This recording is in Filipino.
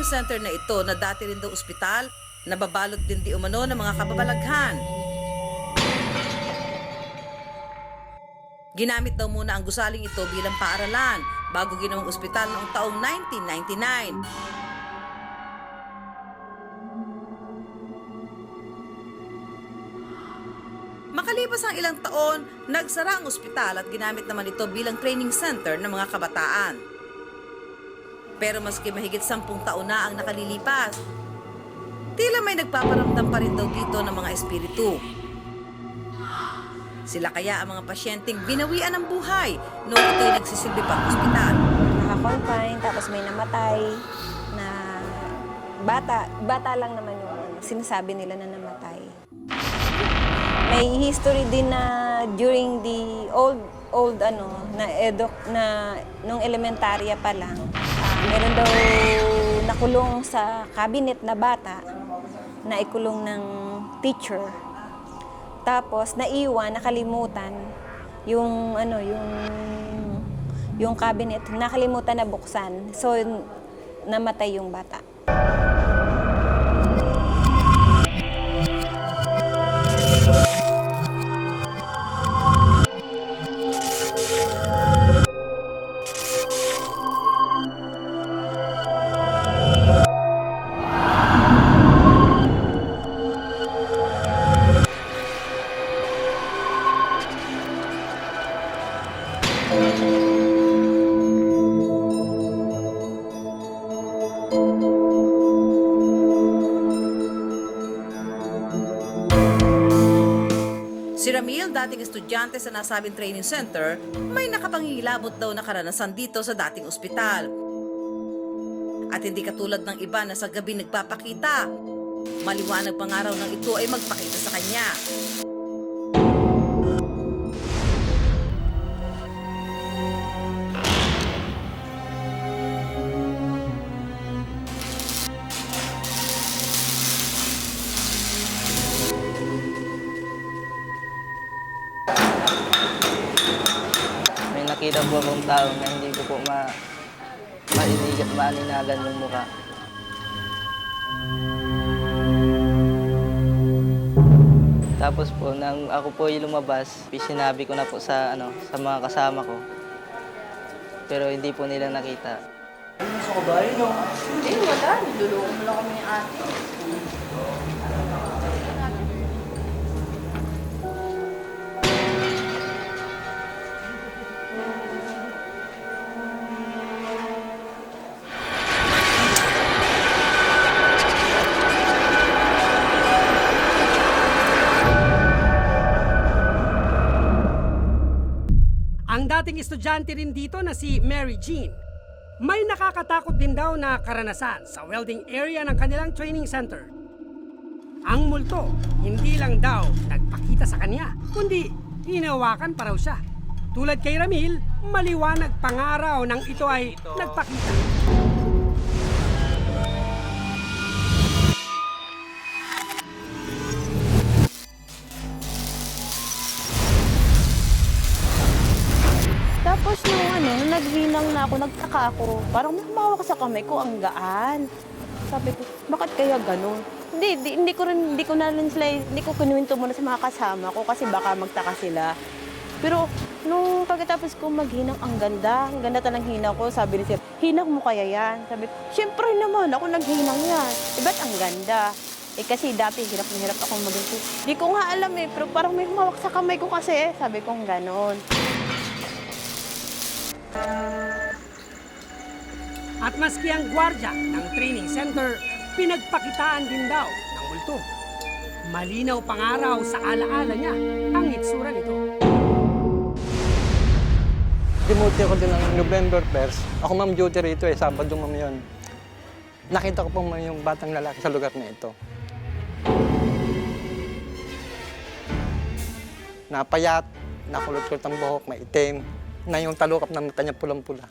training center na ito na dati rin daw ospital, nababalot din di umano ng mga kababalaghan. Ginamit daw muna ang gusaling ito bilang paaralan bago ginawang ospital noong taong 1999. Makalipas ang ilang taon, nagsara ang ospital at ginamit naman ito bilang training center ng mga kabataan. Pero maski mahigit 10 taon na ang nakalilipas, tila may nagpaparamdam pa rin daw dito ng mga espiritu. Sila kaya ang mga pasyenteng binawian ng buhay noong ito'y nagsisilbi pang ospital. Naka-confine, tapos may namatay na bata lang naman yung sinasabi nila na namatay. May history din na during the old na nung elementarya pa lang, meron daw nakulong sa cabinet na bata na ikulong ng teacher. Tapos naiwan, nakalimutan yung cabinet, nakalimutan na buksan. So namatay yung bata. Si Ramil, dating estudyante sa nasabing training center, may nakapangingilabot daw na karanasan dito sa dating ospital. At hindi katulad ng iba na sa gabi nagpapakita, maliwanag pang araw ng ito ay magpakita sa kanya. Nakita po akong tao na hindi ko po maaninagan yung mukha. Tapos po, nang ako po yung lumabas, sinabi ko na po sa mga kasama ko. Pero hindi po nila nakita. Gusto ko ba yun? Hindi, wala. Niluloko mo lang kami ni ate. Ang dating estudyante rin dito na si Mary Jean, may nakakatakot din daw na karanasan sa welding area ng kanilang training center. Ang multo, hindi lang daw nagpakita sa kanya, kundi hinawakan pa raw siya. Tulad kay Ramil, maliwanag pangaraw nang ito ay nagpakita. Tapos nung naghinang na ako, nagtaka ako. Parang may humawak sa kamay ko, ang gaan. Sabi ko, bakit kaya ganun? Hindi ko kinuwento muna sa mga kasama ko kasi baka magtaka sila. Pero nung pagkatapos ko maghinang, ang ganda talang hina ko. Sabi ni Sir, hinang mo kaya yan? Sabi ko, syempre naman, ako naghinang yan. Ba't ang ganda? Kasi dati hirap na hirap akong maginto. Di ko nga alam pero parang may humawak sa kamay ko kasi. Sabi ko, ganon. At maski ang gwardiya ng training center, pinagpakitaan din daw ng multo. Malinaw pangaraw sa alaala niya ang itsura nito. Dimuti ako din ng November 1st. Ako ma'am duty rito Sabado ma'am yun. Nakita ko po yung batang lalaki sa lugar na ito. Napayat, nakulot-kulot ang buhok, may itim, na yung talukap ng mata niya pulang-pula.